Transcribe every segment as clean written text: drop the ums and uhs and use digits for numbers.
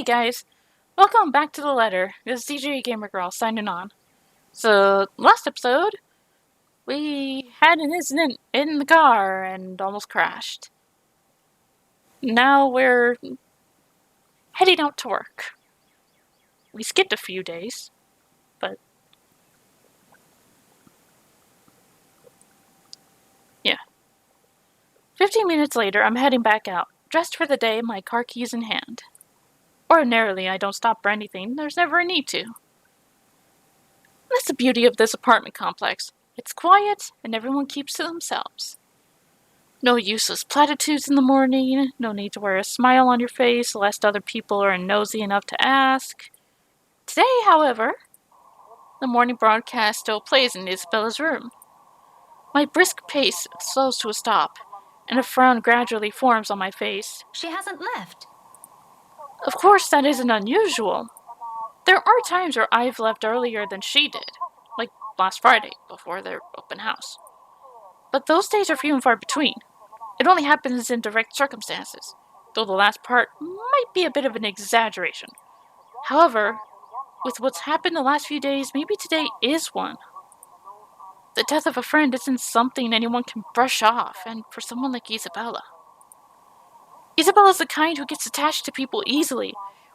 Hey guys, welcome back to the letter. This is DJ Gamer Girl signing on. So, last episode, we had an incident in the car and almost crashed. Now we're heading out to work. We skipped a few days, but yeah. 15 minutes later, I'm heading back out, dressed for the day, my car keys in hand. Ordinarily, I don't stop for anything, there's never a need to. That's the beauty of this apartment complex. It's quiet, and everyone keeps to themselves. No useless platitudes in the morning, no need to wear a smile on your face lest other people are nosy enough to ask. Today, however, the morning broadcast still plays in Isabella's room. My brisk pace slows to a stop, and a frown gradually forms on my face. She hasn't left. Of course, that isn't unusual. There are times where I've left earlier than she did, like last Friday, before their open house. But those days are few and far between. It only happens in direct circumstances, though the last part might be a bit of an exaggeration. However, with what's happened the last few days, maybe today is one. The death of a friend isn't something anyone can brush off, and for someone like Isabella. Isabella's the kind who gets attached to people easily.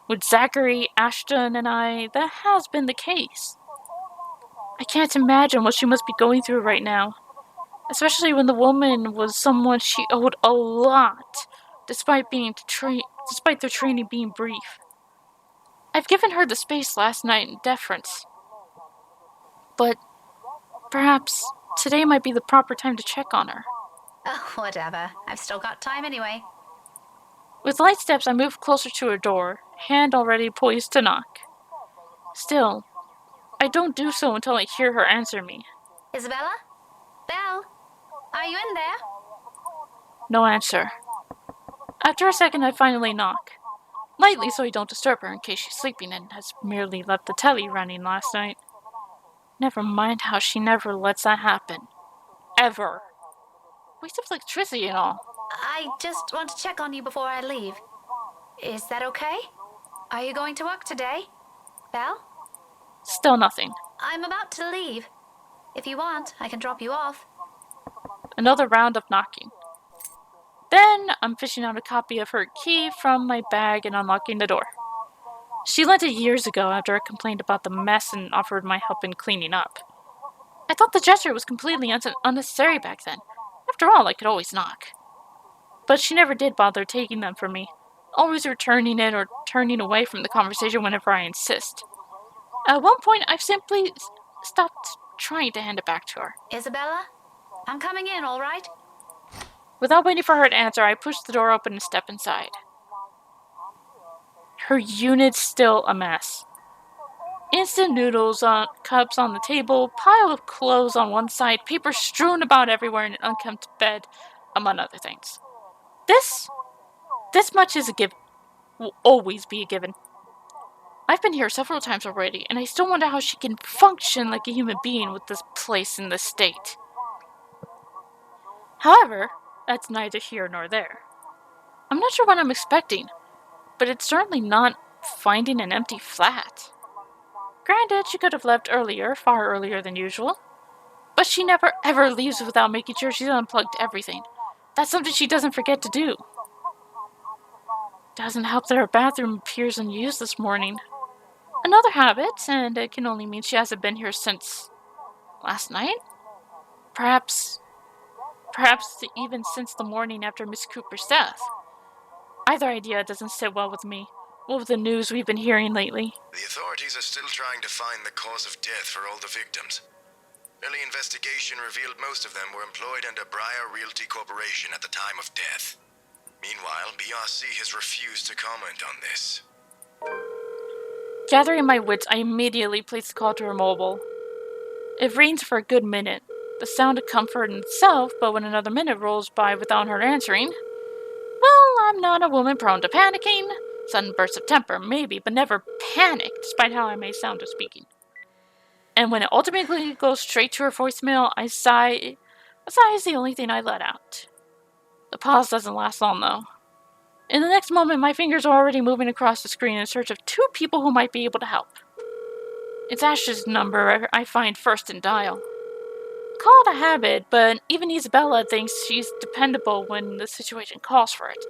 With Zachary, Ashton, and I, that has been the case. I can't imagine what she must be going through right now. Especially when the woman was someone she owed a lot, despite their training being brief. I've given her the space last night in deference. But perhaps today might be the proper time to check on her. Oh, whatever. I've still got time anyway. With light steps, I move closer to her door, hand already poised to knock. Still, I don't do so until I hear her answer me. Isabella? Belle? Are you in there? No answer. After a second, I finally knock. Lightly so I don't disturb her in case she's sleeping and has merely left the telly running last night. Never mind how she never lets that happen. Ever. Waste of electricity and all. I just want to check on you before I leave. Is that okay? Are you going to work today? Belle? Still nothing. I'm about to leave. If you want, I can drop you off. Another round of knocking. Then I'm fishing out a copy of her key from my bag and unlocking the door. She lent it years ago after I complained about the mess and offered my help in cleaning up. I thought the gesture was completely unnecessary back then. After all, I could always knock. But she never did bother taking them from me, always returning it or turning away from the conversation whenever I insist. At one point, I've simply stopped trying to hand it back to her. Isabella? I'm coming in, all right? Without waiting for her to answer, I push the door open and step inside. Her unit's still a mess. Instant noodles cups on the table, pile of clothes on one side, paper strewn about everywhere, and an unkempt bed, among other things. This much is a given. Will always be a given. I've been here several times already, and I still wonder how she can function like a human being with this place in this state. However, that's neither here nor there. I'm not sure what I'm expecting, but it's certainly not finding an empty flat. Granted, she could have left earlier, far earlier than usual, but she never ever leaves without making sure she's unplugged everything. That's something she doesn't forget to do. Doesn't help that her bathroom appears unused this morning. Another habit, and it can only mean she hasn't been here since last night? Perhaps even since the morning after Miss Cooper's death. Either idea doesn't sit well with me. What with the news we've been hearing lately. The authorities are still trying to find the cause of death for all the victims. Early investigation revealed most of them were employed under Briar Realty Corporation at the time of death. Meanwhile, BRC has refused to comment on this. Gathering my wits, I immediately place the call to her mobile. It rings for a good minute. The sound of comfort in itself, but when another minute rolls by without her answering, well, I'm not a woman prone to panicking. Sudden bursts of temper, maybe, but never panic, despite how I may sound of speaking. And when it ultimately goes straight to her voicemail, I sigh. A sigh is the only thing I let out. The pause doesn't last long, though. In the next moment, my fingers are already moving across the screen in search of 2 people who might be able to help. It's Ash's number I find first and dial. Call it a habit, but even Isabella thinks she's dependable when the situation calls for it.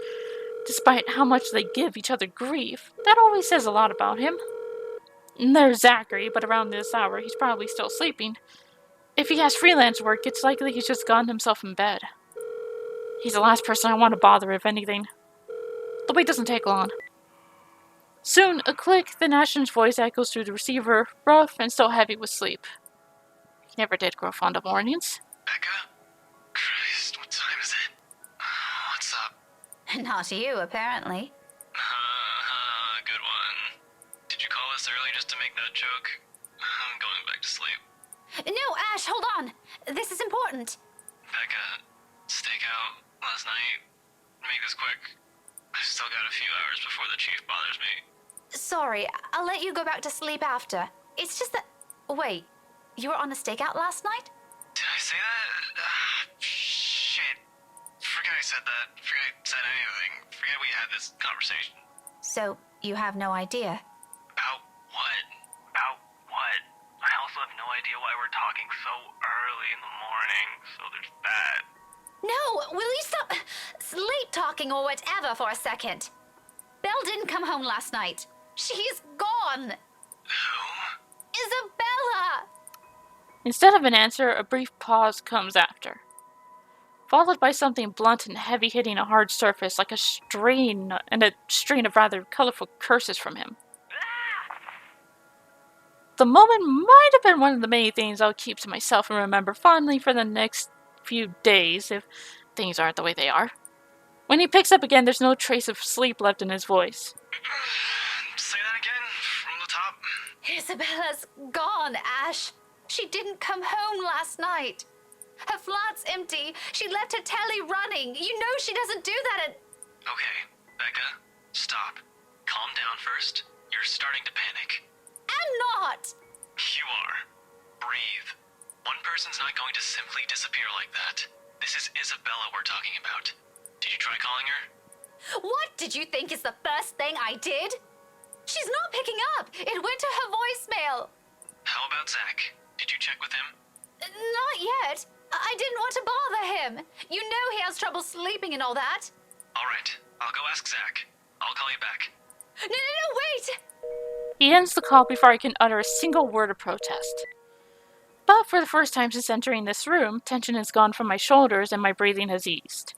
Despite how much they give each other grief, that always says a lot about him. There's Zachary, but around this hour he's probably still sleeping. If he has freelance work, it's likely he's just gotten himself in bed. He's the last person I want to bother, if anything. The wait doesn't take long. Soon, a click, then Ashton's voice echoes through the receiver, rough and still heavy with sleep. He never did grow fond of mornings. Becca? Christ, what time is it? What's up? Not you, apparently. Good one. Did you call us early just to make that joke? I'm going back to sleep. No, Ash, hold on. This is important. Becca, stakeout last night. Make this quick. I've still got a few hours before the chief bothers me. Sorry, I'll let you go back to sleep after. It's just that... Wait, you were on a stakeout last night? Did I say that? Shit. Forget I said that. Forget I said anything. Forget we had this conversation. So, you have no idea? About what? About what? I also have no idea why we're talking so early in the morning, so there's that. No, will you stop sleep talking or whatever for a second? Belle didn't come home last night. She's gone. Who? Isabella! Instead of an answer, a brief pause comes after, followed by something blunt and heavy hitting a hard surface like a strain of rather colorful curses from him. The moment might have been one of the many things I'll keep to myself and remember fondly for the next few days if things aren't the way they are. When he picks up again, there's no trace of sleep left in his voice. Say that again, from the top. Isabella's gone, Ash. She didn't come home last night. Her flat's empty. She left her telly running. You know she doesn't do that at... Okay, Becca, stop. Calm down first. You're starting to panic. I'm not! You are. Breathe. One person's not going to simply disappear like that. This is Isabella we're talking about. Did you try calling her? What did you think is the first thing I did? She's not picking up. It went to her voicemail. How about Zach? Did you check with him? Not yet. I didn't want to bother him. You know he has trouble sleeping and all that. All right, I'll go ask Zach. I'll call you back. No, wait! He ends the call before I can utter a single word of protest. But for the first time since entering this room, tension has gone from my shoulders and my breathing has eased.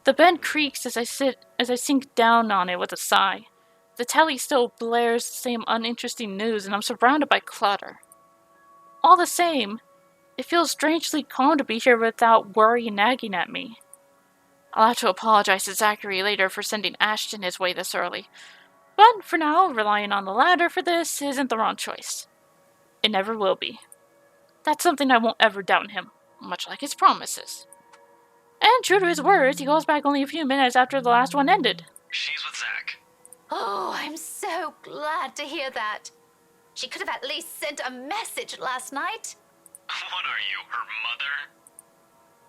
The bed creaks as I sink down on it with a sigh. The telly still blares the same uninteresting news and I'm surrounded by clutter. All the same, it feels strangely calm to be here without worry nagging at me. I'll have to apologize to Zachary later for sending Ashton his way this early. But for now, relying on the latter for this isn't the wrong choice. It never will be. That's something I won't ever doubt in him, much like his promises. And true to his words, he goes back only a few minutes after the last one ended. She's with Zach. Oh, I'm so glad to hear that. She could have at least sent a message last night. What are you, her mother?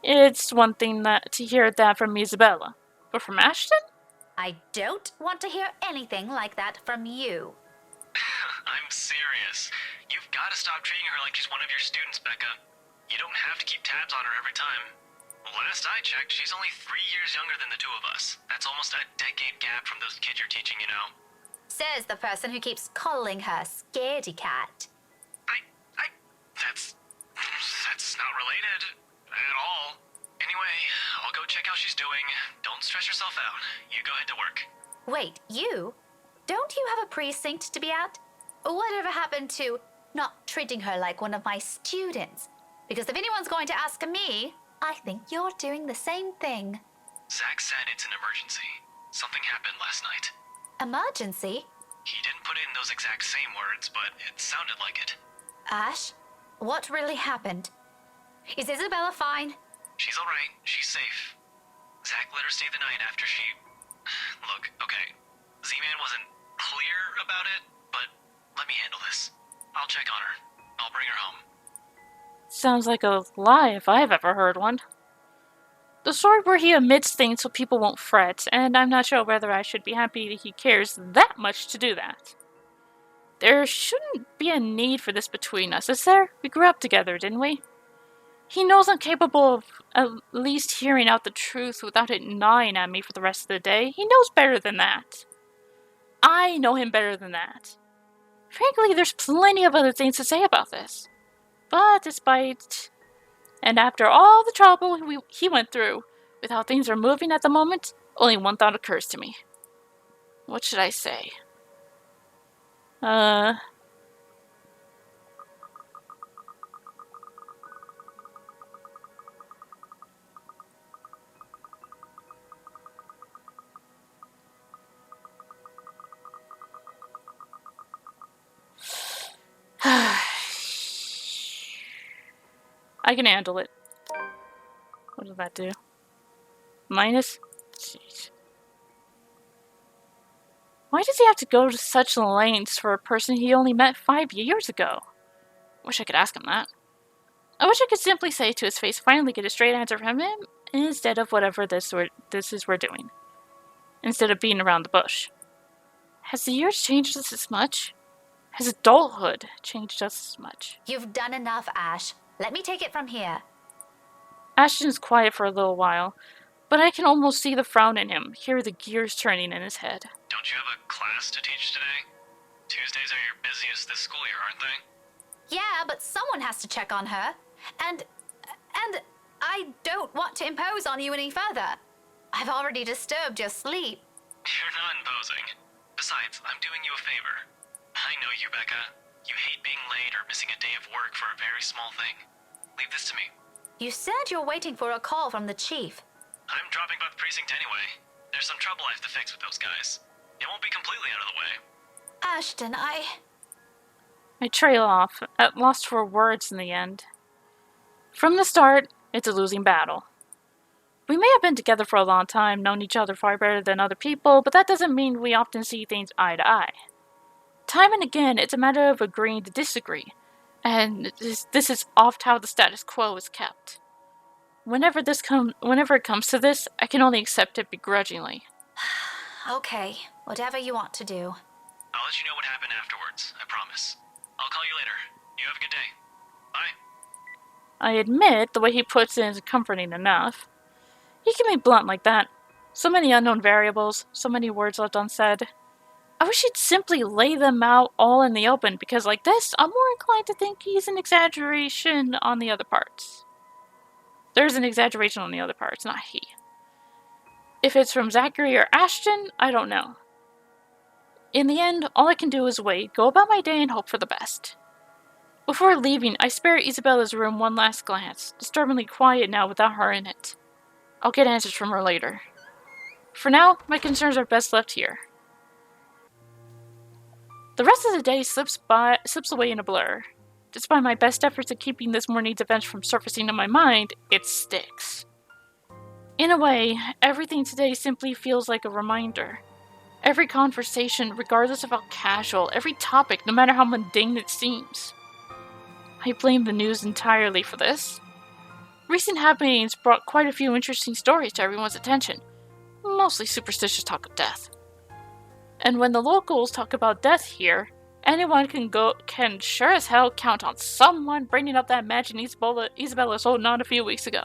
It's one thing to hear that from Isabella. But from Ashton? I don't want to hear anything like that from you. I'm serious. You've got to stop treating her like she's one of your students, Becca. You don't have to keep tabs on her every time. Last I checked, she's only 3 years younger than the two of us. That's almost a decade gap from those kids you're teaching, you know. Says the person who keeps calling her Scaredy Cat. That's not related at all. Anyway, I'll go check how she's doing. Don't stress yourself out. You go ahead to work. Wait, you? Don't you have a precinct to be at? Whatever happened to not treating her like one of my students? Because if anyone's going to ask me, I think you're doing the same thing. Zach said it's an emergency. Something happened last night. Emergency? He didn't put in those exact same words, but it sounded like it. Ash, what really happened? Is Isabella fine? She's alright. She's safe. Zach let her stay the night after she... Look, okay. Z-Man wasn't clear about it, but let me handle this. I'll check on her. I'll bring her home. Sounds like a lie if I've ever heard one. The sort where he omits things so people won't fret, and I'm not sure whether I should be happy that he cares that much to do that. There shouldn't be a need for this between us, is there? We grew up together, didn't we? He knows I'm capable of at least hearing out the truth without it gnawing at me for the rest of the day. He knows better than that. I know him better than that. Frankly, there's plenty of other things to say about this. But despite... And after all the trouble he went through, with how things are moving at the moment, only one thought occurs to me. What should I say? I can handle it. What did that do? Minus? Jeez. Why does he have to go to such lengths for a person he only met 5 years ago? Wish I could ask him that. I wish I could simply say to his face, finally get a straight answer from him, instead of whatever this is we're doing. Instead of beating around the bush. Has the years changed us as much? Has adulthood changed us as much? You've done enough, Ash. Let me take it from here. Ashton's quiet for a little while, but I can almost see the frown in him, hear the gears turning in his head. Don't you have a class to teach today? Tuesdays are your busiest this school year, aren't they? Yeah, but someone has to check on her. And I don't want to impose on you any further. I've already disturbed your sleep. You're not imposing. Besides, I'm doing you a favor. I know you, Becca. You hate being late or missing a day of work for a very small thing. Leave this to me. You said you're waiting for a call from the chief. I'm dropping by the precinct anyway. There's some trouble I have to fix with those guys. It won't be completely out of the way. Ashton, I trail off, at loss for words in the end. From the start, it's a losing battle. We may have been together for a long time, known each other far better than other people, but that doesn't mean we often see things eye to eye. Time and again, it's a matter of agreeing to disagree, and this is oft how the status quo is kept. Whenever it comes to this, I can only accept it begrudgingly. Okay, whatever you want to do. I'll let you know what happened afterwards, I promise. I'll call you later. You have a good day. Bye. I admit the way he puts it is comforting enough. He can be blunt like that. So many unknown variables, so many words left unsaid. I wish he'd simply lay them out all in the open, because like this, I'm more inclined to think he's an exaggeration on the other parts. There's an exaggeration on the other parts, not he. If it's from Zachary or Ashton, I don't know. In the end, all I can do is wait, go about my day, and hope for the best. Before leaving, I spare Isabella's room one last glance, disturbingly quiet now without her in it. I'll get answers from her later. For now, my concerns are best left here. The rest of the day slips away in a blur. Despite my best efforts at keeping this morning's events from surfacing in my mind, it sticks. In a way, everything today simply feels like a reminder. Every conversation, regardless of how casual, every topic, no matter how mundane it seems. I blame the news entirely for this. Recent happenings brought quite a few interesting stories to everyone's attention, mostly superstitious talk of death. And when the locals talk about death here, anyone can sure as hell count on someone bringing up that mansion Isabella sold not a few weeks ago.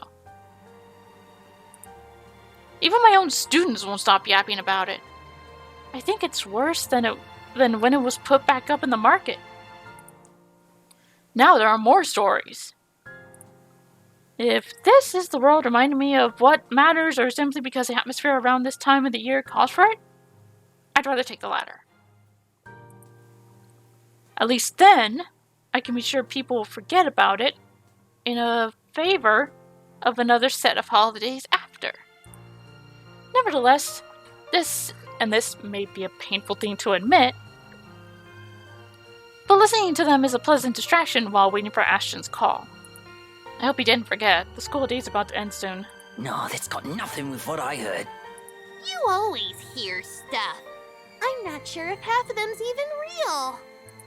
Even my own students won't stop yapping about it. I think it's worse than when it was put back up in the market. Now there are more stories. If this is the world reminding me of what matters, or simply because the atmosphere around this time of the year calls for it, I'd rather take the latter. At least then, I can be sure people will forget about it in a favor of another set of holidays after. Nevertheless, this may be a painful thing to admit, but listening to them is a pleasant distraction while waiting for Ashton's call. I hope he didn't forget. The school day's about to end soon. No, that's got nothing with what I heard. You always hear stuff. I'm not sure if half of them's even real.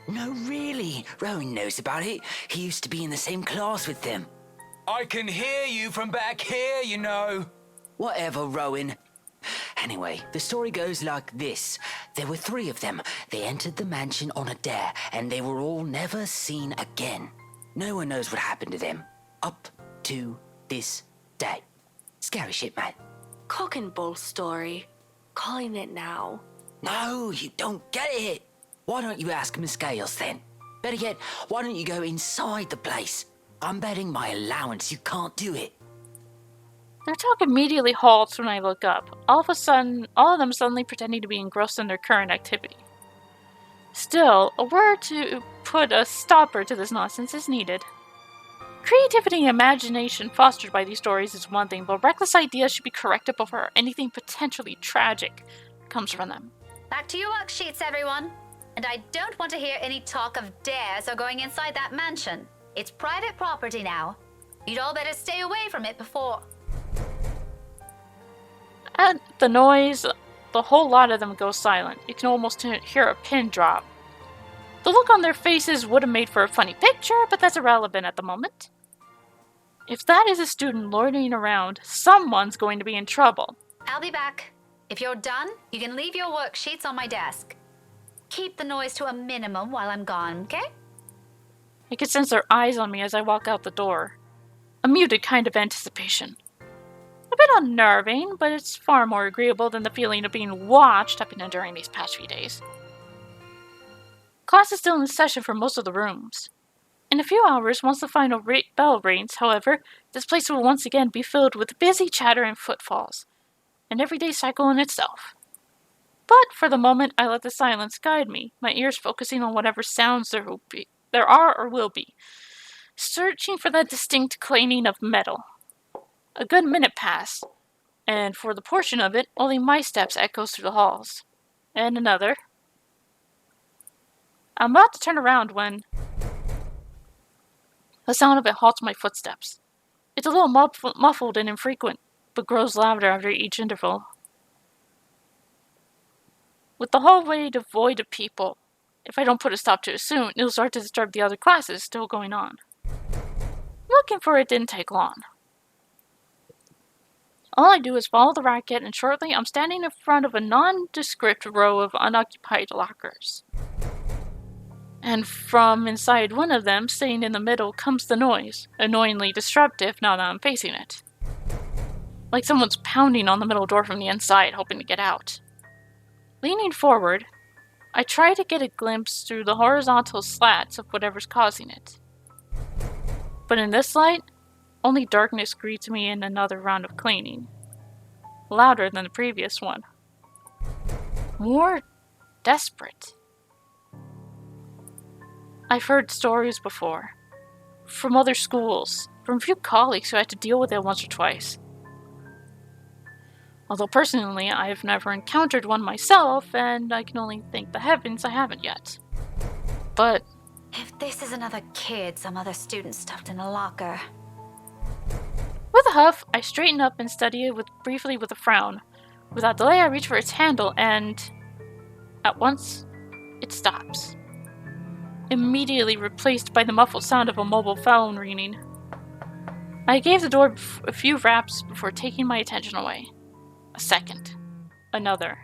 No, really. Rowan knows about it. He used to be in the same class with them. I can hear you from back here, you know. Whatever, Rowan. Anyway, the story goes like this. There were 3 of them. They entered the mansion on a dare, and they were all never seen again. No one knows what happened to them. Up to this day. Scary shit, man. Cock and bull story. Calling it now. No, you don't get it. Why don't you ask Miss Gales then? Better yet, why don't you go inside the place? I'm betting my allowance you can't do it. Their talk immediately halts when I look up, all of them suddenly pretending to be engrossed in their current activity. Still, a word to put a stopper to this nonsense is needed. Creativity and imagination fostered by these stories is one thing, but reckless ideas should be corrected before anything potentially tragic comes from them. Back to your worksheets, everyone. And I don't want to hear any talk of dares or going inside that mansion. It's private property now. You'd all better stay away from it before... At the noise, the whole lot of them go silent. You can almost hear a pin drop. The look on their faces would have made for a funny picture, but that's irrelevant at the moment. If that is a student loitering around, someone's going to be in trouble. I'll be back. If you're done, you can leave your worksheets on my desk. Keep the noise to a minimum while I'm gone, okay? I can sense their eyes on me as I walk out the door. A muted kind of anticipation. A bit unnerving, but it's far more agreeable than the feeling of being watched I've been enduring these past few days. Class is still in session for most of the rooms. In a few hours, once the final bell rings, however, this place will once again be filled with busy chatter and footfalls, an everyday cycle in itself. But for the moment, I let the silence guide me, my ears focusing on whatever sounds there are or will be, searching for that distinct clanging of metal. A good minute passed, and for the portion of it, only my steps echoes through the halls. And another. I'm about to turn around when the sound of it halts my footsteps. It's a little muffled and infrequent, but grows louder after each interval. With the hallway devoid of people, if I don't put a stop to it soon, it'll start to disturb the other classes still going on. Looking for it didn't take long. All I do is follow the racket, and shortly I'm standing in front of a nondescript row of unoccupied lockers. And from inside one of them, sitting in the middle, comes the noise, annoyingly disruptive now that I'm facing it. Like someone's pounding on the middle door from the inside, hoping to get out. Leaning forward, I try to get a glimpse through the horizontal slats of whatever's causing it. But in this light, only darkness greets me in another round of cleaning. Louder than the previous one. More desperate. I've heard stories before. From other schools. From a few colleagues who had to deal with it once or twice. Although personally, I've never encountered one myself, and I can only thank the heavens I haven't yet. But If this is another kid some other student stuffed in a locker... with a huff, I straighten up and study it briefly with a frown. Without delay, I reach for its handle, and at once, it stops. Immediately replaced by the muffled sound of a mobile phone ringing. I gave the door a few raps before taking my attention away. A second. Another.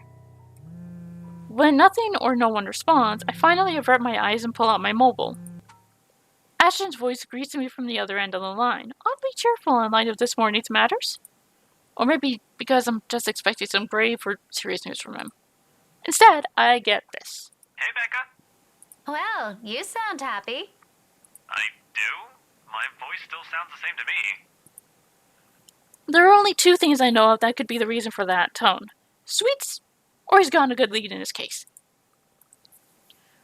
When nothing or no one responds, I finally avert my eyes and pull out my mobile. Ashton's voice greets me from the other end of the line, oddly cheerful in light of this morning's matters. Or maybe because I'm just expecting some grave or serious news from him. Instead, I get this. Hey, Becca. Well, you sound happy. I do? My voice still sounds the same to me. There are only 2 things I know of that could be the reason for that tone. Sweets, or he's gotten a good lead in his case.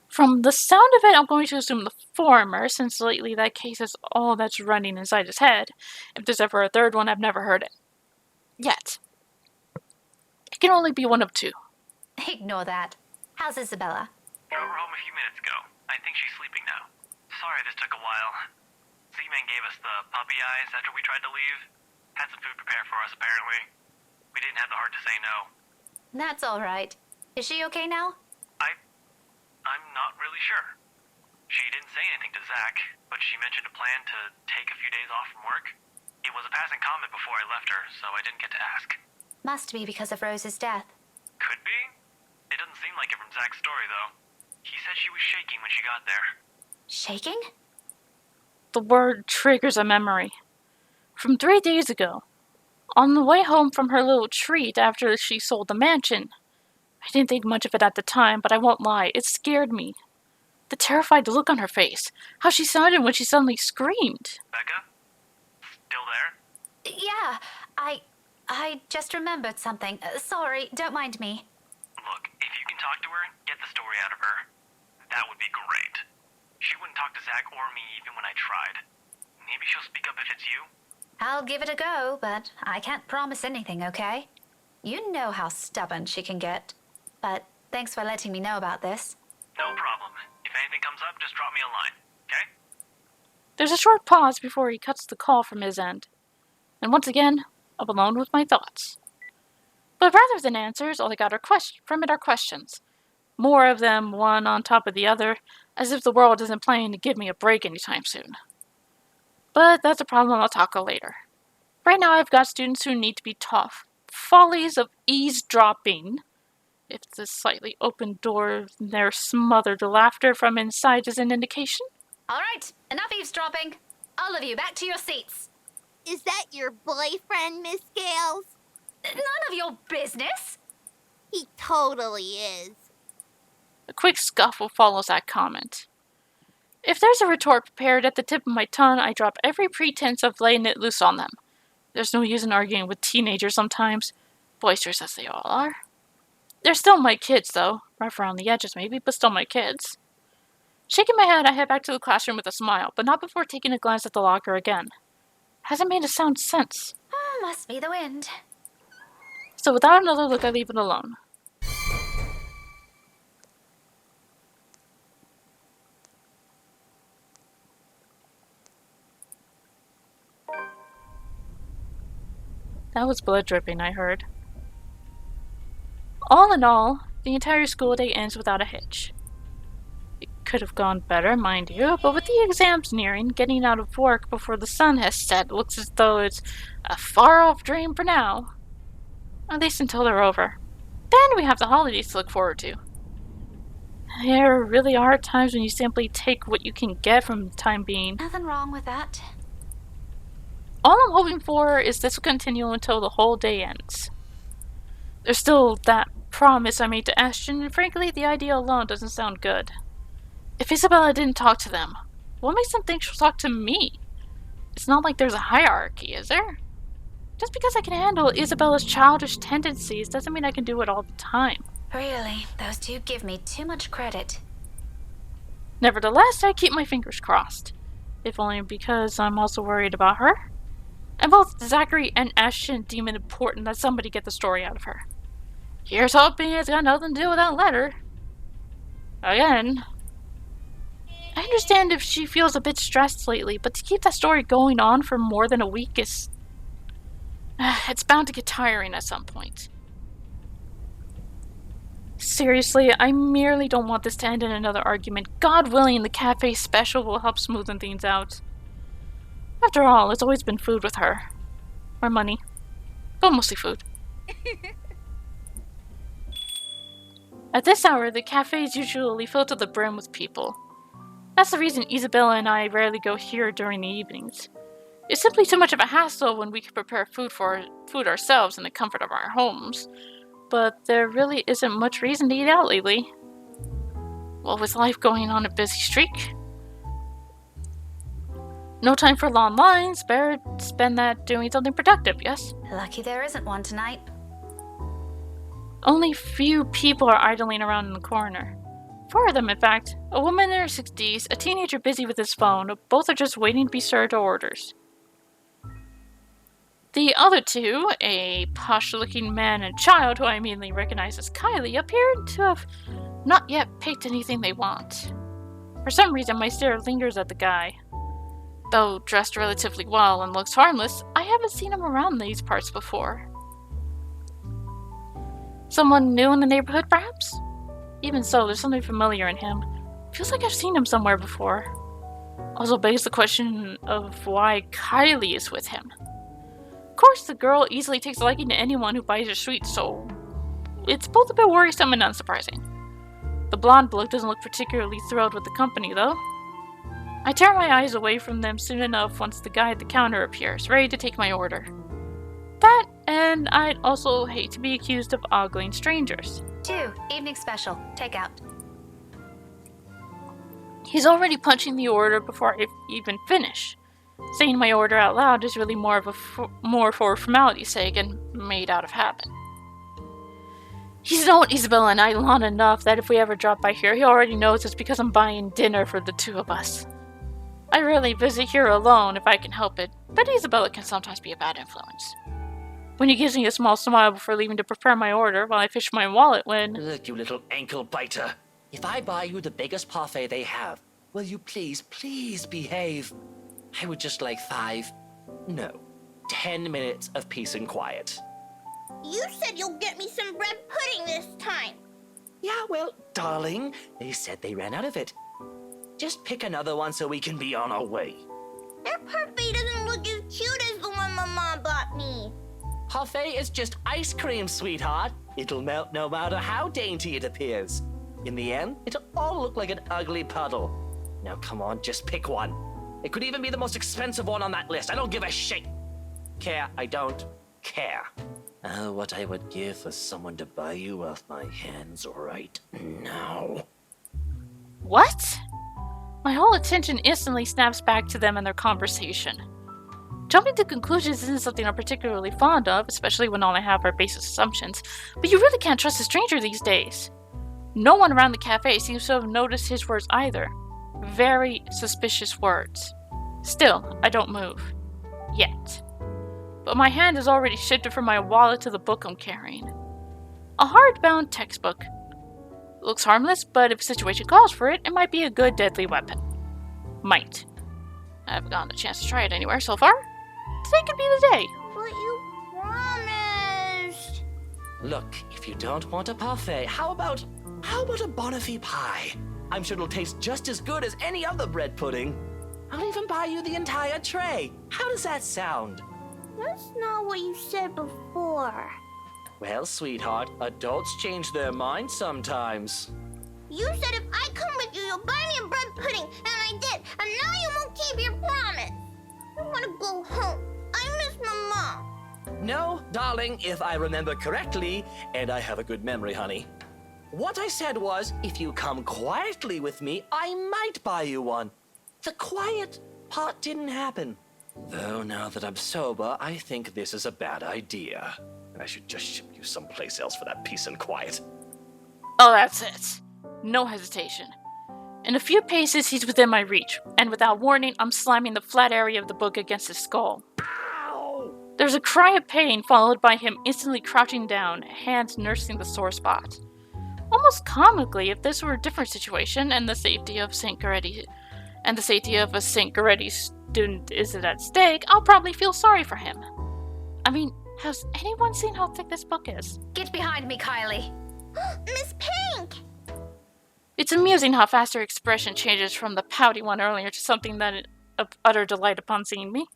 From the sound of it, I'm going to assume the former, since lately that case is all that's running inside his head. If there's ever a third one, I've never heard it. Yet. It can only be one of 2. Ignore that. How's Isabella? Drove her home a few minutes ago. I think she's sleeping now. Sorry this took a while. Z-Man gave us the puppy eyes after we tried to leave. Had some food prepared for us, apparently. We didn't have the heart to say no. That's all right. Is she okay now? I'm not really sure. She didn't say anything to Zach, but she mentioned a plan to take a few days off from work. It was a passing comment before I left her, so I didn't get to ask. Must be because of Rose's death. Could be. It doesn't seem like it from Zach's story, though. He said she was shaking when she got there. Shaking? The word triggers a memory. From 3 days ago. On the way home from her little treat after she sold the mansion. I didn't think much of it at the time, but I won't lie, it scared me. The terrified look on her face. How she sounded when she suddenly screamed. Becca? Still there? Yeah, I just remembered something. Sorry, don't mind me. Look, if you can talk to her, get the story out of her. That would be great. She wouldn't talk to Zach or me even when I tried. Maybe she'll speak up if it's you? I'll give it a go, but I can't promise anything, okay? You know how stubborn she can get. But thanks for letting me know about this. No problem. If anything comes up, just drop me a line, okay? There's a short pause before he cuts the call from his end. And once again, I'm alone with my thoughts. But rather than answers, all I got from it are questions. More of them, one on top of the other, as if the world isn't planning to give me a break anytime soon. But that's a problem I'll tackle later. Right now I've got students who need to be taught follies of eavesdropping. If the slightly open door in their smothered laughter from inside is an indication. All right, enough eavesdropping. All of you, back to your seats. Is that your boyfriend, Miss Gales? None of your business. He totally is. A quick scuffle follows that comment. If there's a retort prepared at the tip of my tongue, I drop every pretense of laying it loose on them. There's no use in arguing with teenagers sometimes, boisterous as they all are. They're still my kids, though. Rough around the edges, maybe, but still my kids. Shaking my head, I head back to the classroom with a smile, but not before taking a glance at the locker again. Hasn't made a sound since. Oh, must be the wind. So without another look, I leave it alone. That was blood dripping, I heard. All in all, the entire school day ends without a hitch. It could have gone better, mind you, but with the exams nearing, getting out of work before the sun has set looks as though it's a far-off dream for now. At least until they're over. Then we have the holidays to look forward to. There really are times when you simply take what you can get from the time being. Nothing wrong with that. All I'm hoping for is this will continue until the whole day ends. There's still that promise I made to Ashton, and frankly, the idea alone doesn't sound good. If Isabella didn't talk to them, what makes them think she'll talk to me? It's not like there's a hierarchy, is there? Just because I can handle Isabella's childish tendencies doesn't mean I can do it all the time. Really, those two give me too much credit. Nevertheless, I keep my fingers crossed. If only because I'm also worried about her. And both Zachary and Ashton deem it important that somebody get the story out of her. Here's hoping it's got nothing to do with that letter. Again. I understand if she feels a bit stressed lately, but to keep that story going on for more than a week is... it's bound to get tiring at some point. Seriously, I merely don't want this to end in another argument. God willing, the cafe special will help smoothen things out. After all, it's always been food with her. Or money. But mostly food. At this hour, the cafe is usually filled to the brim with people. That's the reason Isabella and I rarely go here during the evenings. It's simply too much of a hassle when we can prepare food ourselves in the comfort of our homes. But there really isn't much reason to eat out lately. Well, with life going on a busy streak. No time for long lines, better spend that doing something productive, yes? Lucky there isn't one tonight. Only few people are idling around in the corner. 4 of them, in fact. A woman in her 60s, a teenager busy with his phone. Both are just waiting to be served orders. The other 2, a posh-looking man and child who I immediately recognize as Kylie, appear to have not yet picked anything they want. For some reason, my stare lingers at the guy. Though dressed relatively well and looks harmless, I haven't seen him around these parts before. Someone new in the neighborhood, perhaps? Even so, there's something familiar in him. Feels like I've seen him somewhere before. Also begs the question of why Kylie is with him. course, the girl easily takes a liking to anyone who buys her sweets, so it's both a bit worrisome and unsurprising. The blonde bloke doesn't look particularly thrilled with the company, though. I tear my eyes away from them soon enough once the guy at the counter appears, ready to take my order. That, and I'd also hate to be accused of ogling strangers. 2, evening special, takeout. He's already punching the order before I even finish. Saying my order out loud is really more for formality's sake and made out of habit. He's known Isabella and I long enough that if we ever drop by here, he already knows it's because I'm buying dinner for the two of us. I rarely visit here alone if I can help it, but Isabella can sometimes be a bad influence. When he gives me a small smile before leaving to prepare my order while I fish my wallet when... Look, you little ankle biter. If I buy you the biggest parfait they have, will you please behave? I would just like 10 minutes of peace and quiet. You said you'll get me some bread pudding this time. Yeah, well, darling, they said they ran out of it. Just pick another one so we can be on our way. Their parfait doesn't look as cute as the one my mom bought me. Parfait is just ice cream, sweetheart. It'll melt no matter how dainty it appears. In the end, it'll all look like an ugly puddle. Now come on, just pick one. It could even be the most expensive one on that list. I don't give a shit. I don't care. What I would give for someone to buy you off my hands right now. What? My whole attention instantly snaps back to them and their conversation. Jumping to conclusions isn't something I'm particularly fond of, especially when all I have are basic assumptions, but you really can't trust a stranger these days. No one around the cafe seems to have noticed his words either. Very suspicious words. Still, I don't move. Yet. But my hand has already shifted from my wallet to the book I'm carrying. A hardbound textbook. Looks harmless, but if a situation calls for it, it might be a good deadly weapon. Might. I haven't gotten a chance to try it anywhere so far. Today could be the day. But you promised. Look, if you don't want a parfait, how about a Bonifay pie? I'm sure it'll taste just as good as any other bread pudding. I'll even buy you the entire tray. How does that sound? That's not what you said before. Well, sweetheart, adults change their minds sometimes. You said if I come with you, you'll buy me a bread pudding, and I did, and now you won't keep your promise. I want to go home. I miss my mom. No, darling, if I remember correctly, and I have a good memory, honey. What I said was, if you come quietly with me, I might buy you one. The quiet part didn't happen. Though now that I'm sober, I think this is a bad idea. And I should just ship you someplace else for that peace and quiet. Oh, that's it. No hesitation. In a few paces, he's within my reach, and without warning, I'm slamming the flat area of the book against his skull. Ow! There's a cry of pain, followed by him instantly crouching down, hands nursing the sore spot. Almost comically, if this were a different situation, and the safety of a St. Goretti student isn't at stake, I'll probably feel sorry for him. I mean, has anyone seen how thick this book is? Get behind me, Kylie. Miss Pink! It's amusing how fast her expression changes from the pouty one earlier to something of utter delight upon seeing me.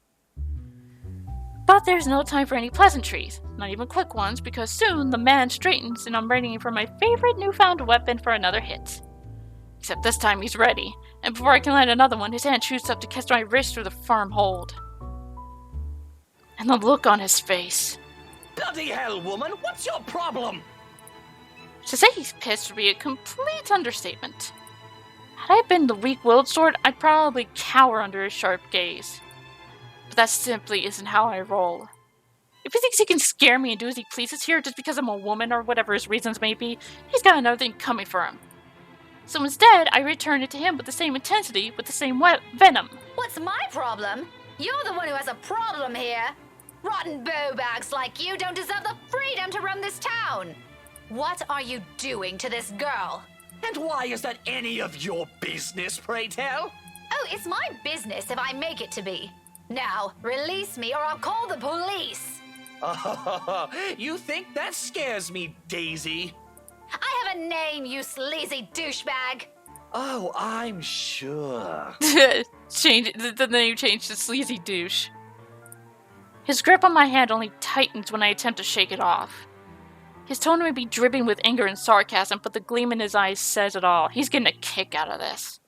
But there's no time for any pleasantries, not even quick ones, because soon the man straightens and I'm ready for my favorite newfound weapon for another hit. Except this time he's ready, and before I can land another one, his hand shoots up to catch my wrist with a firm hold. And the look on his face. Bloody hell, woman! What's your problem? To say he's pissed would be a complete understatement. Had I been the weak-willed sort, I'd probably cower under his sharp gaze. But that simply isn't how I roll. If he thinks he can scare me and do as he pleases here just because I'm a woman or whatever his reasons may be, he's got another thing coming for him. So instead, I return it to him with the same intensity, with the same venom. What's my problem? You're the one who has a problem here. Rotten bawbags like you don't deserve the freedom to run this town. What are you doing to this girl? And why is that any of your business, pray tell? Oh, it's my business if I make it to be. Now, release me or I'll call the police. You think that scares me, Daisy? I have a name, you sleazy douchebag. Oh, I'm sure. The name changed to Sleazy Douche. His grip on my hand only tightens when I attempt to shake it off. His tone may be dripping with anger and sarcasm, but the gleam in his eyes says it all. He's getting a kick out of this.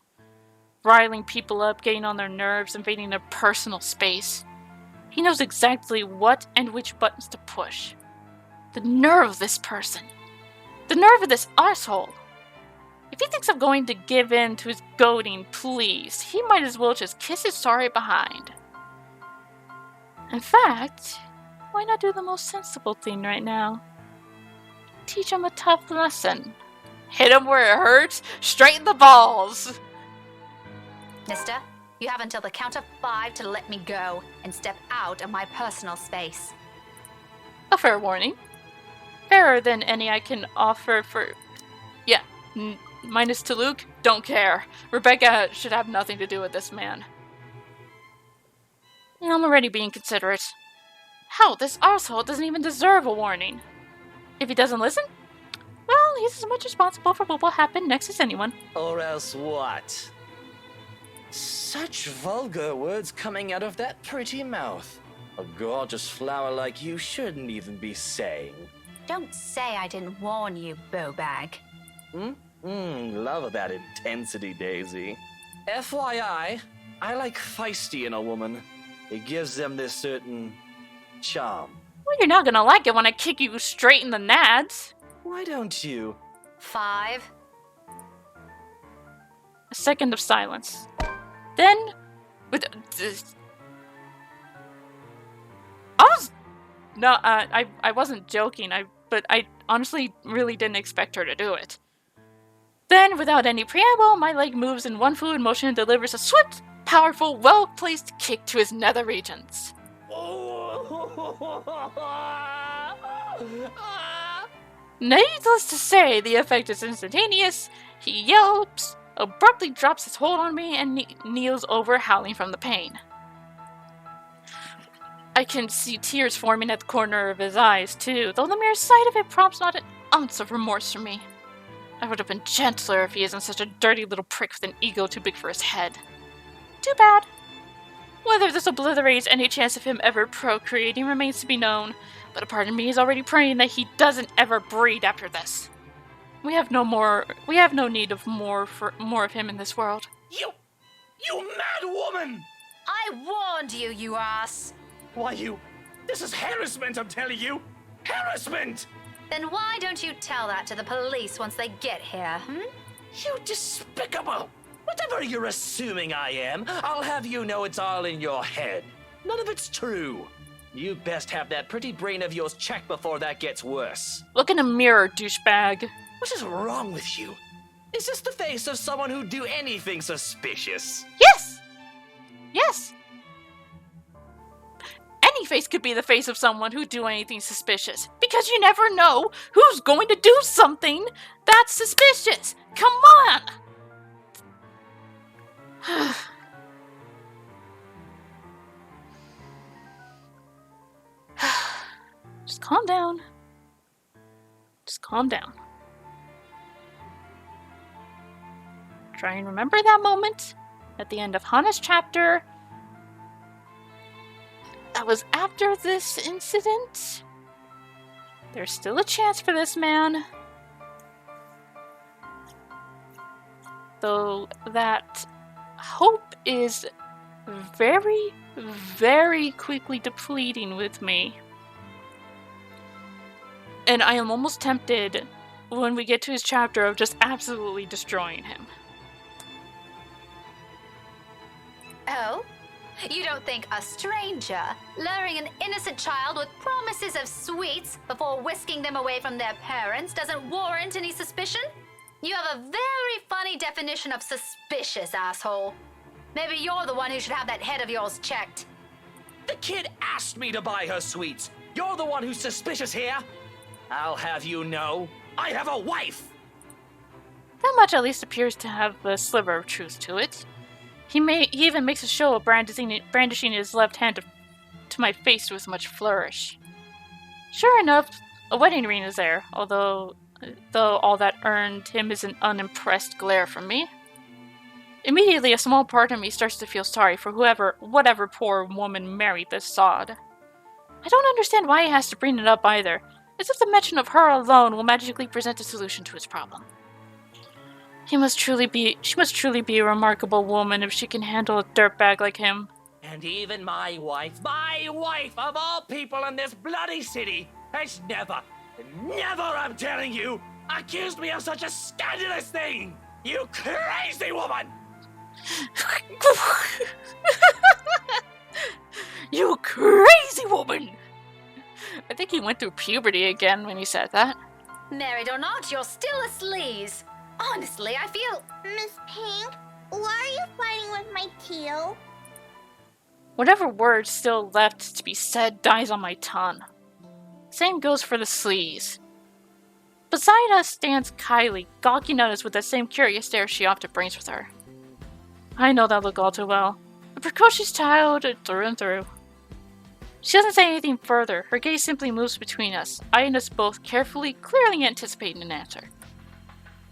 Riling people up, getting on their nerves, invading their personal space. He knows exactly what and which buttons to push. The nerve of this person. The nerve of this asshole. If he thinks I'm going to give in to his goading, please, he might as well just kiss his sorry behind. In fact, why not do the most sensible thing right now? Teach him a tough lesson. Hit him where it hurts, straighten the balls. Mister, you have until the count of 5 to let me go and step out of my personal space. A fair warning. Fairer than any I can offer for... Yeah, minus to Luke, don't care. Rebecca should have nothing to do with this man. And I'm already being considerate. Hell, this arsehole doesn't even deserve a warning. If he doesn't listen, well, he's as much responsible for what will happen next as anyone. Or else what? Such vulgar words coming out of that pretty mouth. A gorgeous flower like you shouldn't even be saying. Don't say I didn't warn you, bawbag. Love that intensity, Daisy. FYI, I like feisty in a woman. It gives them this certain charm. Well, you're not gonna like it when I kick you straight in the nads. Why don't you? 5. A second of silence. Then, with... I wasn't joking, but I honestly really didn't expect her to do it. Then, without any preamble, my leg moves in one fluid motion and delivers a swift, powerful, well-placed kick to his nether regions. Needless to say, the effect is instantaneous. He yelps, abruptly drops his hold on me, and kneels over, howling from the pain. I can see tears forming at the corner of his eyes, too, though the mere sight of it prompts not an ounce of remorse for me. I would have been gentler if he isn't such a dirty little prick with an ego too big for his head. Too bad. Whether this obliterates any chance of him ever procreating remains to be known, but a part of me is already praying that he doesn't ever breed after this. We have no need of more of him in this world. You mad woman! I warned you, you ass! Why this is harassment, I'm telling you! Harassment! Then why don't you tell that to the police once they get here, You despicable! Whatever you're assuming I am, I'll have you know it's all in your head. None of it's true. You best have that pretty brain of yours checked before that gets worse. Look in a mirror, douchebag. What is wrong with you? Is this the face of someone who'd do anything suspicious? Yes! Yes! Any face could be the face of someone who'd do anything suspicious, because you never know who's going to do something that's suspicious. Come on! Just calm down. Just calm down. Try and remember that moment at the end of Hana's chapter. That was after this incident. There's still a chance for this man. Though that hope is very, very quickly depleting with me. And I am almost tempted when we get to his chapter of just absolutely destroying him. Oh? You don't think a stranger, luring an innocent child with promises of sweets before whisking them away from their parents doesn't warrant any suspicion? You have a very funny definition of suspicious, asshole. Maybe you're the one who should have that head of yours checked. The kid asked me to buy her sweets. You're the one who's suspicious here. I'll have you know, I have a wife. That much at least appears to have a sliver of truth to it. He even makes a show of brandishing his left hand to my face with much flourish. Sure enough, a wedding ring is there, though all that earned him is an unimpressed glare from me. Immediately, a small part of me starts to feel sorry for whatever poor woman married this sod. I don't understand why he has to bring it up either, as if the mention of her alone will magically present a solution to his problem. She must truly be a remarkable woman if she can handle a dirtbag like him. And even my wife of all people in this bloody city, has never, I'm telling you, accused me of such a scandalous thing! You crazy woman! You crazy woman! I think he went through puberty again when he said that. Married or not, you're still a sleaze. Honestly, I feel... Miss Pink, why are you fighting with my Tio? Whatever word still left to be said dies on my tongue. Same goes for the sleaze. Beside us stands Kylie, gawking at us with the same curious stare she often brings with her. I know that look all too well. A precocious child through and through. She doesn't say anything further. Her gaze simply moves between us, eyeing us both carefully, clearly anticipating an answer.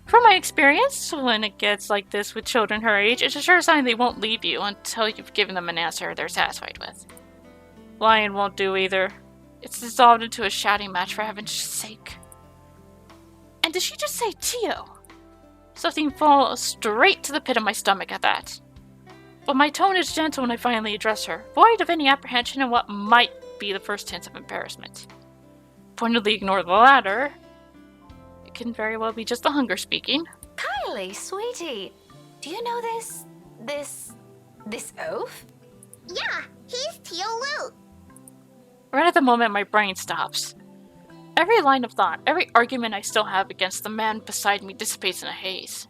From my experience, when it gets like this with children her age, it's a sure sign they won't leave you until you've given them an answer they're satisfied with. Lying won't do either. It's dissolved into a shouting match for heaven's sake. And did she just say Tio? Something falls straight to the pit of my stomach at that. But my tone is gentle when I finally address her, void of any apprehension and what might be the first hints of embarrassment. Pointedly ignore the latter. It can very well be just the hunger speaking. Kylie, sweetie, do you know this oath? Yeah, he's Tio Luke. Right at the moment, my brain stops. Every line of thought, every argument I still have against the man beside me dissipates in a haze.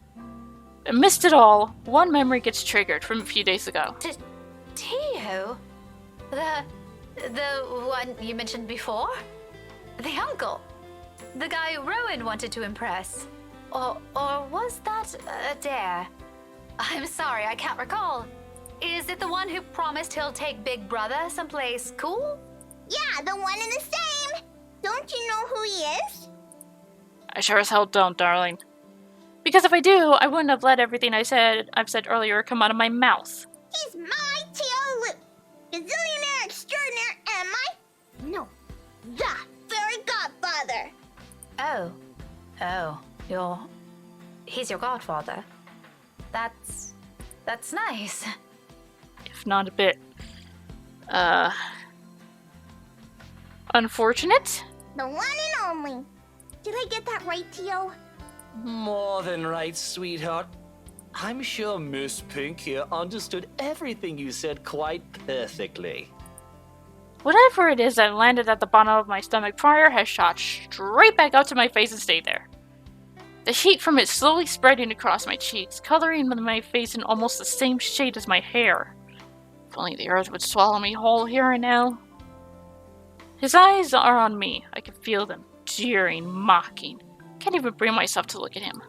Amidst it all, one memory gets triggered from a few days ago. Tio? The one you mentioned before? The uncle? The guy Rowan wanted to impress? Or was that a dare? I'm sorry, I can't recall. Is it the one who promised he'll take Big Brother someplace cool? Yeah, the one and the same. Don't you know who he is? I sure as hell don't, darling. Because if I do, I wouldn't have let everything I've said earlier come out of my mouth. He's my Tio Luke, gazillionaire extraordinaire, and the fairy godfather. He's your godfather. That's nice. If not a bit, unfortunate? The one and only. Did I get that right, Tio? More than right, sweetheart. I'm sure Miss Pink here understood everything you said quite perfectly. Whatever it is that landed at the bottom of my stomach prior has shot straight back out to my face and stayed there. The heat from it slowly spreading across my cheeks, coloring my face in almost the same shade as my hair. If only the earth would swallow me whole here and now. His eyes are on me. I can feel them, jeering, mocking. Can't even bring myself to look at him.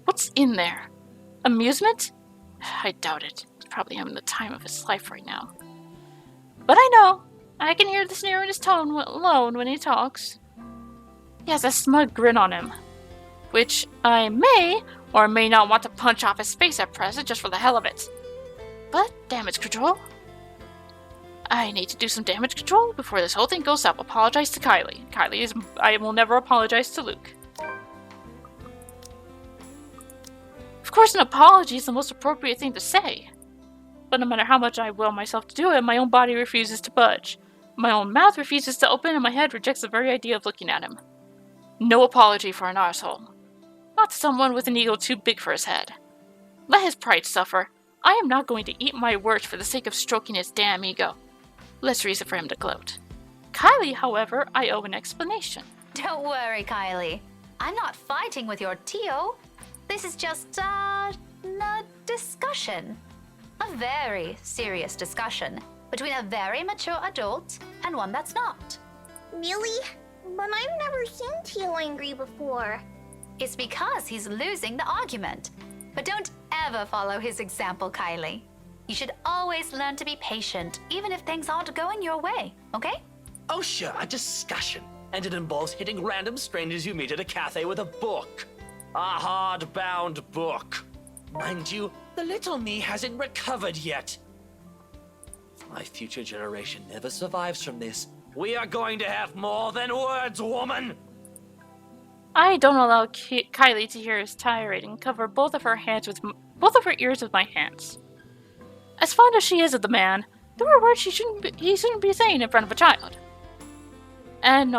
What's in there? Amusement? I doubt it. He's probably having the time of his life right now. But I know. I can hear the sneer in his tone alone when he talks. He has a smug grin on him, which I may or may not want to punch off his face at present just for the hell of it. But damage control? I need to do some damage control before this whole thing goes up. Apologize to Kylie. I will never apologize to Luke. Of course, an apology is the most appropriate thing to say. But no matter how much I will myself to do it, my own body refuses to budge. My own mouth refuses to open and my head rejects the very idea of looking at him. No apology for an arsehole. Not someone with an ego too big for his head. Let his pride suffer. I am not going to eat my words for the sake of stroking his damn ego. Less reason for him to gloat. Kylie, however, I owe an explanation. Don't worry, Kylie. I'm not fighting with your Tio. This is just, a discussion. A very serious discussion between a very mature adult and one that's not. Really? But I've never seen Tio angry before. It's because he's losing the argument. But don't ever follow his example, Kylie. You should always learn to be patient, even if things aren't going your way, okay? Oh sure, a discussion. And it involves hitting random strangers you meet at a cafe with a book. A hard-bound book. Mind you, the little me hasn't recovered yet. If my future generation never survives from this, We are going to have more than words, woman! I don't allow Kylie to hear his tirade and cover both of her ears with my hands. As fond as she is of the man, there are words he shouldn't be saying in front of a child. And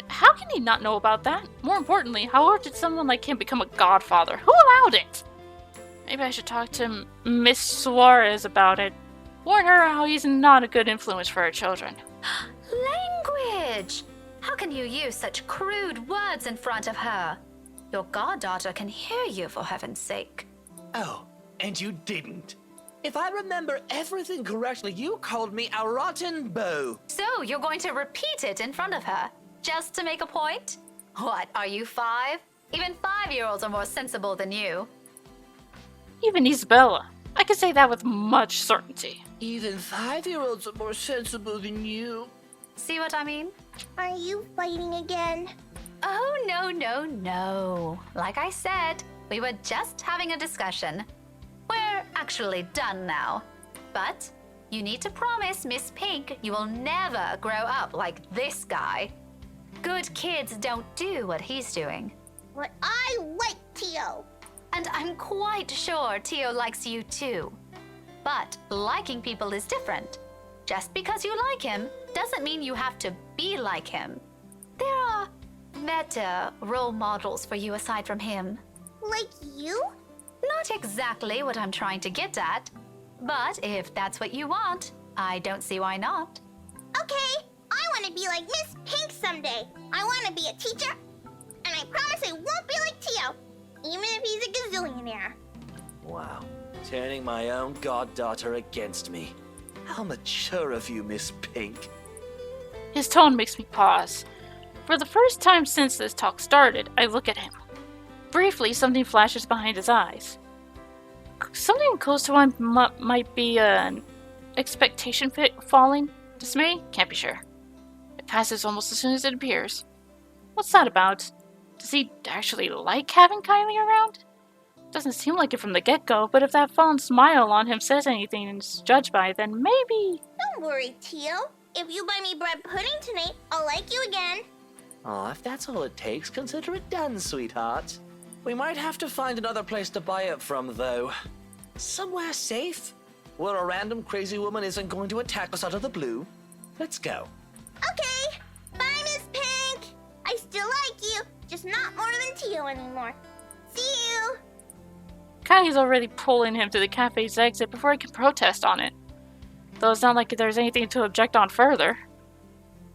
how can he not know about that? More importantly, how did someone like him become a godfather? Who allowed it? Maybe I should talk to Miss Suarez about it. Warn her how he's not a good influence for her children. Language! How can you use such crude words in front of her? Your goddaughter can hear you, for heaven's sake. Oh, and you didn't. If I remember everything correctly, you called me a rotten beau. So you're going to repeat it in front of her, just to make a point? What, are you 5? Even 5-year-olds are more sensible than you. Even Isabella. I can say that with much certainty. Even 5-year-olds are more sensible than you. See what I mean? Are you fighting again? Oh, no. Like I said, we were just having a discussion. We're actually done now. But you need to promise Miss Pink you will never grow up like this guy. Good kids don't do what he's doing. But I like Tio. And I'm quite sure Tio likes you too. But liking people is different. Just because you like him doesn't mean you have to be like him. There are better role models for you aside from him. Like you? Not exactly what I'm trying to get at. But if that's what you want, I don't see why not. Okay, I want to be like Miss Pink someday. I want to be a teacher, and I promise I won't be like Tio, even if he's a gazillionaire. Wow, turning my own goddaughter against me. How mature of you, Miss Pink. His tone makes me pause. For the first time since this talk started, I look at him. Briefly, something flashes behind his eyes. Something close to what might be an expectation falling. Dismay? Can't be sure. It passes almost as soon as it appears. What's that about? Does he actually like having Kylie around? Doesn't seem like it from the get-go, but if that fond smile on him says anything and is judged by, then maybe... Don't worry, Tio. If you buy me bread pudding tonight, I'll like you again. Aw, if that's all it takes, consider it done, sweetheart. We might have to find another place to buy it from, though. Somewhere safe, where a random crazy woman isn't going to attack us out of the blue. Let's go. Okay, bye, Miss Pink. I still like you, just not more than Tio anymore. See you. Kylie's already pulling him to the cafe's exit before I can protest on it. Though it's not like there's anything to object on further.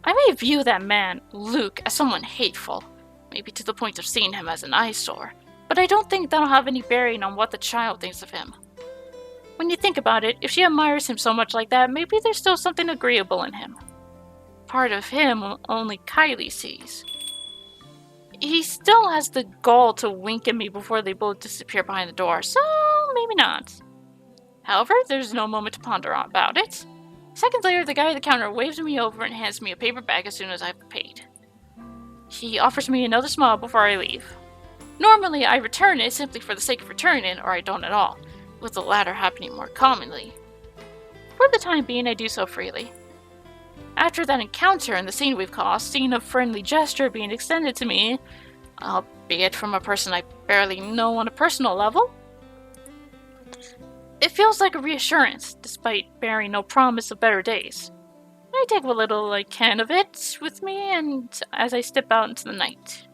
I may view that man, Luke, as someone hateful, maybe to the point of seeing him as an eyesore, but I don't think that'll have any bearing on what the child thinks of him. When you think about it, if she admires him so much like that, maybe there's still something agreeable in him. Part of him only Kylie sees. He still has the gall to wink at me before they both disappear behind the door, so maybe not. However, there's no moment to ponder about it. Seconds later, the guy at the counter waves me over and hands me a paper bag as soon as I've paid. He offers me another smile before I leave. Normally, I return it simply for the sake of returning it, or I don't at all, with the latter happening more commonly. For the time being, I do so freely. After that encounter and the scene we've caused, seeing a friendly gesture being extended to me, albeit from a person I barely know on a personal level, it feels like a reassurance, despite bearing no promise of better days. I take what little I can of it with me, and as I step out into the night.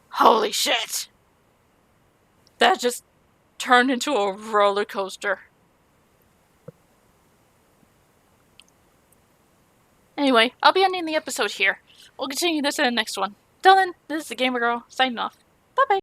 Holy shit! That just turned into a roller coaster. Anyway, I'll be ending the episode here. We'll continue this in the next one. Till then, this is the Gamer Girl, signing off.